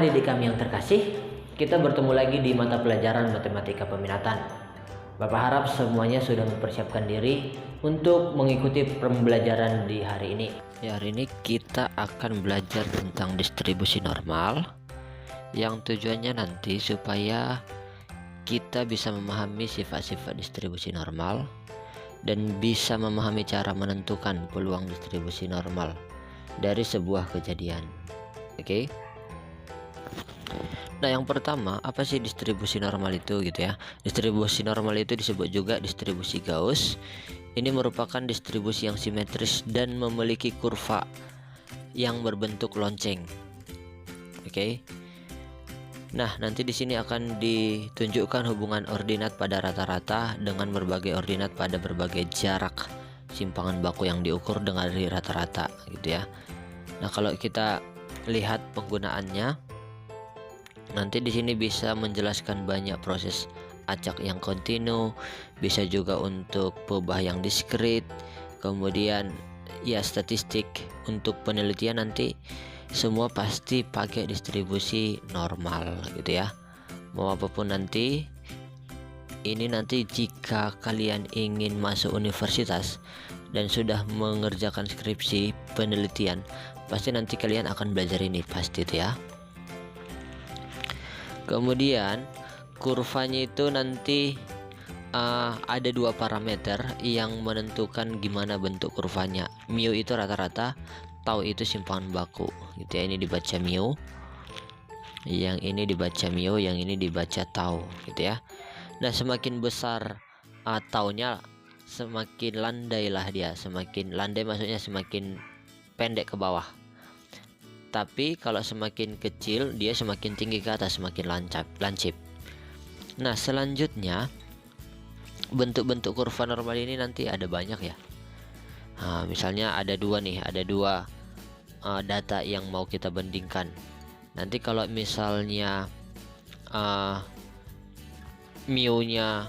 didik kami yang terkasih, kita bertemu lagi di mata pelajaran matematika peminatan. Bapak harap semuanya sudah mempersiapkan diri untuk mengikuti pembelajaran di hari ini. Ya, hari ini kita akan belajar tentang distribusi normal, yang tujuannya nanti supaya kita bisa memahami sifat-sifat distribusi normal dan bisa memahami cara menentukan peluang distribusi normal dari sebuah kejadian. Oke. Nah, yang pertama, apa sih distribusi normal itu gitu ya? Distribusi normal itu disebut juga distribusi Gauss. Ini merupakan distribusi yang simetris dan memiliki kurva yang berbentuk lonceng. Oke. Nah, nanti di sini akan ditunjukkan hubungan ordinat pada rata-rata dengan berbagai ordinat pada berbagai jarak simpangan baku yang diukur dengan dari rata-rata gitu ya. Nah, kalau kita lihat penggunaannya, nanti di sini bisa menjelaskan banyak proses acak yang kontinu, bisa juga untuk perubahan yang diskrit, kemudian ya statistik. Untuk penelitian nanti semua pasti pakai distribusi normal gitu ya. Mau apapun nanti, ini nanti jika kalian ingin masuk universitas dan sudah mengerjakan skripsi penelitian, pasti nanti kalian akan belajar ini pasti itu ya. Kemudian kurvanya itu nanti ada dua parameter yang menentukan gimana bentuk kurvanya. Mu itu rata-rata, tau itu simpangan baku gitu ya. Ini dibaca mu, yang ini dibaca mu, yang ini dibaca tau gitu ya. Nah, semakin besar taunya, semakin landailah dia. Semakin landai maksudnya semakin pendek ke bawah. Tapi kalau semakin kecil, dia semakin tinggi ke atas, semakin lancip. Nah, selanjutnya bentuk-bentuk kurva normal ini nanti ada banyak ya. Nah, misalnya ada dua nih, ada dua data yang mau kita bandingkan. Nanti kalau misalnya mu-nya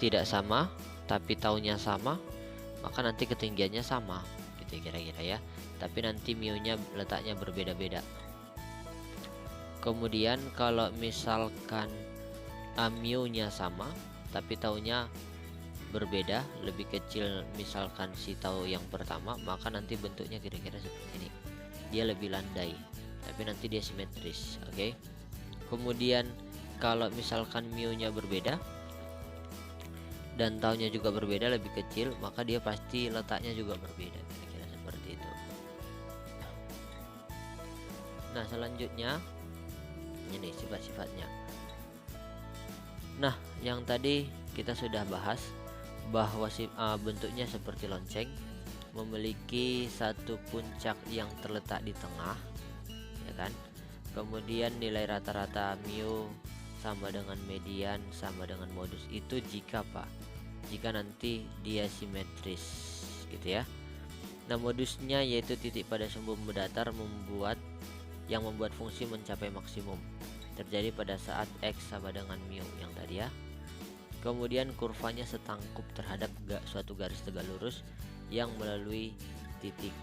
tidak sama tapi taunya sama, maka nanti ketinggiannya sama gitu kira-kira ya. Tapi nanti mu-nya letaknya berbeda-beda. Kemudian kalau misalkan mu-nya sama tapi taunya berbeda, lebih kecil misalkan si tau yang pertama, maka nanti bentuknya kira-kira seperti ini. Dia lebih landai, tapi nanti dia simetris. Oke. Kemudian kalau misalkan mu-nya berbeda dan taunya juga berbeda, lebih kecil, maka dia pasti letaknya juga berbeda, kira-kira seperti itu. Nah, selanjutnya ini sifat-sifatnya. Nah, yang tadi kita sudah bahas bahwa bentuknya seperti lonceng, memiliki satu puncak yang terletak di tengah, ya kan? Kemudian nilai rata-rata mu sama dengan median sama dengan modus. Itu jika jika nanti dia simetris gitu ya. Nah, modusnya yaitu titik pada sumbu datar yang membuat fungsi mencapai maksimum, terjadi pada saat X sama dengan mu yang tadi ya. Kemudian kurvanya setangkup terhadap suatu garis tegak lurus yang melalui titik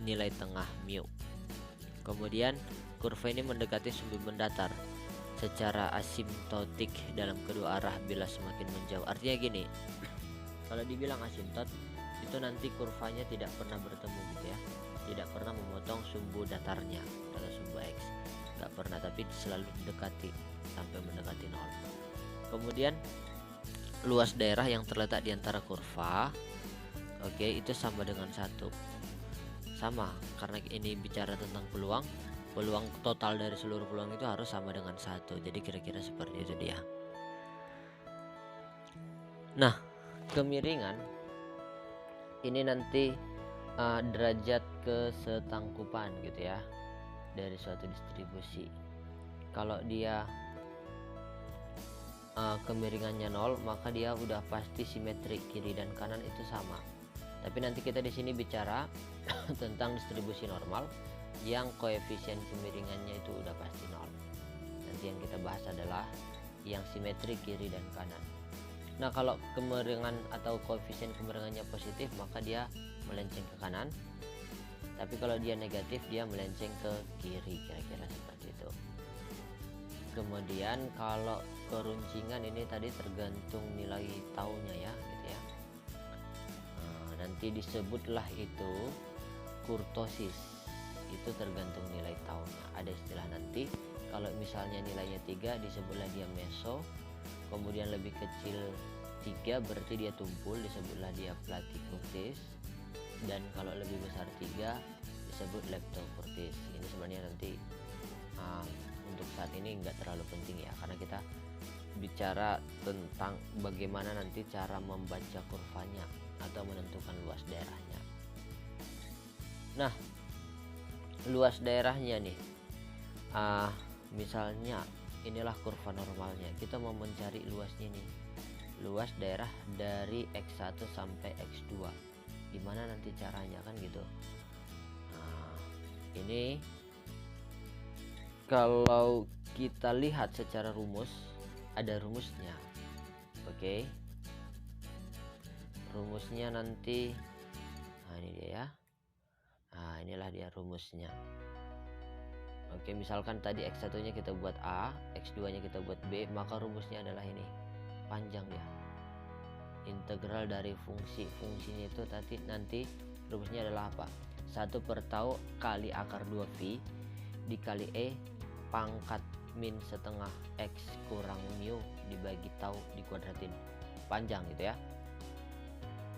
nilai tengah mu. Kemudian kurva ini mendekati sumbu mendatar secara asimptotik dalam kedua arah bila semakin menjauh. Artinya gini, kalau dibilang asimptot itu nanti kurvanya tidak pernah bertemu gitu ya, tidak pernah memotong sumbu datarnya atau sumbu X, nggak pernah, tapi selalu mendekati sampai mendekati 0. Kemudian luas daerah yang terletak di antara kurva, oke, itu sama dengan 1. Sama, karena ini bicara tentang peluang total dari seluruh peluang itu harus sama dengan 1. Jadi kira-kira seperti itu dia. Nah, kemiringan ini nanti derajat kesetangkupan gitu ya dari suatu distribusi. Kalau dia kemiringannya 0, maka dia udah pasti simetrik, kiri dan kanan itu sama. Tapi nanti kita di sini bicara tentang distribusi normal yang koefisien kemiringannya itu udah pasti 0. Nanti yang kita bahas adalah yang simetrik kiri dan kanan. Nah, kalau kemiringan atau koefisien kemiringannya positif, maka dia melenceng ke kanan. Tapi kalau dia negatif, dia melenceng ke kiri, kira-kira seperti itu. Kemudian kalau keruncingan ini tadi tergantung nilai taunya ya gitu ya. Nanti disebutlah itu kurtosis, itu tergantung nilai taunya. Ada istilah nanti kalau misalnya nilainya 3 disebutlah dia meso, kemudian lebih kecil 3 berarti dia tumpul, disebutlah dia platykurtis, dan kalau lebih besar 3 disebut leptokurtis. Ini sebenarnya nanti untuk saat ini nggak terlalu penting ya, karena kita bicara tentang bagaimana nanti cara membaca kurvanya atau menentukan luas daerahnya. Nah, luas daerahnya nih, misalnya inilah kurva normalnya, kita mau mencari luasnya nih, luas daerah dari X1 sampai X2, gimana nanti caranya kan gitu. Ini kalau kita lihat secara rumus, ada rumusnya. Oke, rumusnya nanti, ini dia ya. Inilah dia rumusnya. Oke, misalkan tadi X1 nya kita buat A, X2 nya kita buat B, maka rumusnya adalah ini, panjang ya, integral dari fungsinya itu tadi nanti rumusnya adalah apa, 1 per tau kali akar 2 V dikali E pangkat min setengah X kurang mu dibagi tau dikuadratin, panjang gitu ya.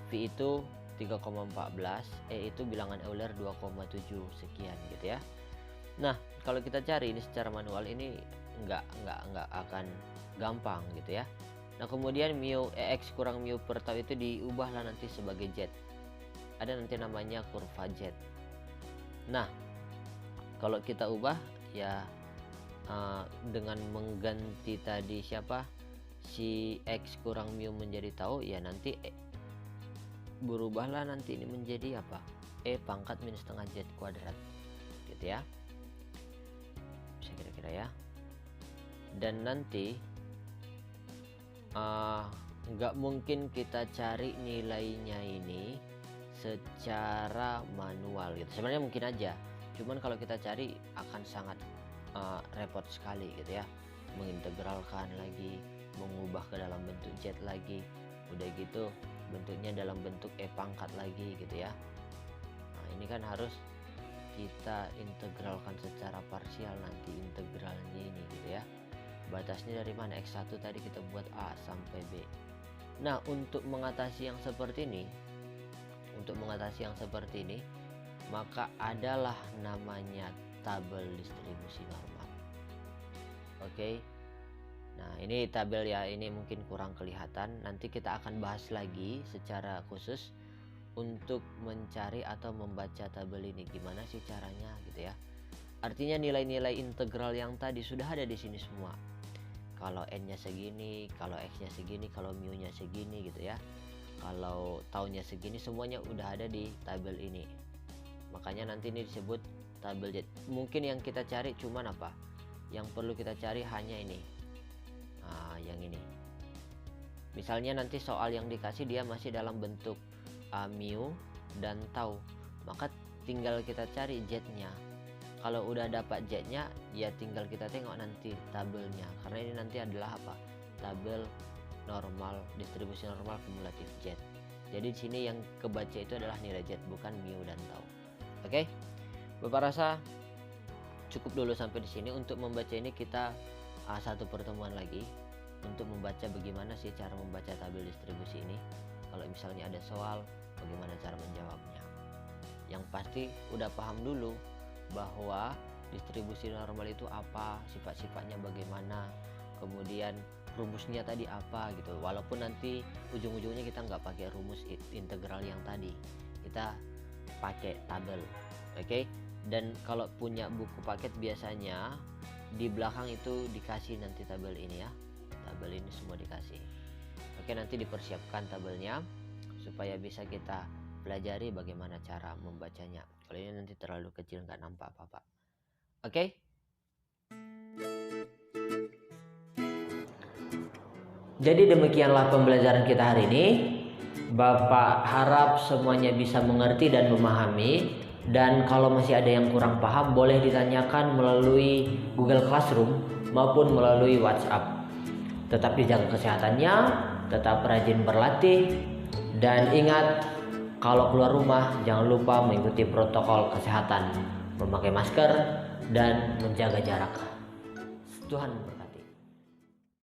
V itu 3,14, E itu bilangan Euler 2,7 sekian gitu ya. Nah, kalau kita cari ini secara manual ini nggak akan gampang gitu ya. Nah, kemudian mu X kurang mu per tau itu diubahlah nanti sebagai Z. Ada nanti namanya kurva Z. Nah, kalau kita ubah ya dengan mengganti tadi si X kurang mu menjadi tau, ya nanti berubahlah nanti ini menjadi apa, E pangkat min setengah Z kuadrat gitu ya, bisa kira-kira ya. Dan nanti nggak mungkin kita cari nilainya ini secara manual gitu, sebenarnya mungkin aja, cuman kalau kita cari akan sangat repot sekali gitu ya, mengintegralkan lagi, mengubah ke dalam bentuk Z lagi, udah gitu bentuknya dalam bentuk E pangkat lagi gitu ya. Nah, ini kan harus kita integralkan secara parsial nanti integralnya ini gitu ya. Batasnya dari mana, X1 tadi kita buat A sampai B. Nah, untuk mengatasi yang seperti ini, maka adalah namanya tabel distribusi normal. Oke. Nah, ini tabel ya, ini mungkin kurang kelihatan. Nanti kita akan bahas lagi secara khusus untuk mencari atau membaca tabel ini, gimana sih caranya gitu ya. Artinya nilai-nilai integral yang tadi sudah ada di sini semua. Kalau n-nya segini, kalau x-nya segini, kalau mu-nya segini gitu ya. Kalau taunya segini, semuanya udah ada di tabel ini. Makanya nanti ini disebut tabel Z. Mungkin yang kita cari cuman apa? Yang perlu kita cari hanya ini. Yang ini. Misalnya nanti soal yang dikasih dia masih dalam bentuk mu dan tau, maka tinggal kita cari Z-nya. Kalau udah dapat Z-nya, ya tinggal kita tengok nanti tabelnya, karena ini nanti adalah apa? Tabel normal, distribusi normal kumulatif Z. Jadi di sini yang kebaca itu adalah nilai Z, bukan mu dan tau. Oke, Bapak rasa cukup dulu sampai di sini. Untuk membaca ini kita satu pertemuan lagi untuk membaca bagaimana sih cara membaca tabel distribusi ini. Kalau misalnya ada soal, bagaimana cara menjawabnya. Yang pasti udah paham dulu bahwa distribusi normal itu apa, sifat-sifatnya bagaimana, kemudian rumusnya tadi apa gitu. Walaupun nanti ujung-ujungnya kita nggak pakai rumus integral yang tadi, kita pakai tabel. Oke. Dan kalau punya buku paket biasanya di belakang itu dikasih nanti tabel ini ya. Tabel ini semua dikasih. Oke, nanti dipersiapkan tabelnya supaya bisa kita pelajari bagaimana cara membacanya. Kalau ini nanti terlalu kecil nggak nampak apa-apa. Oke. Jadi demikianlah pembelajaran kita hari ini. Bapak harap semuanya bisa mengerti dan memahami Dan kalau masih ada yang kurang paham, boleh ditanyakan melalui Google Classroom maupun melalui WhatsApp. Tetap dijaga kesehatannya, tetap rajin berlatih, dan ingat kalau keluar rumah jangan lupa mengikuti protokol kesehatan, memakai masker, dan menjaga jarak. Tuhan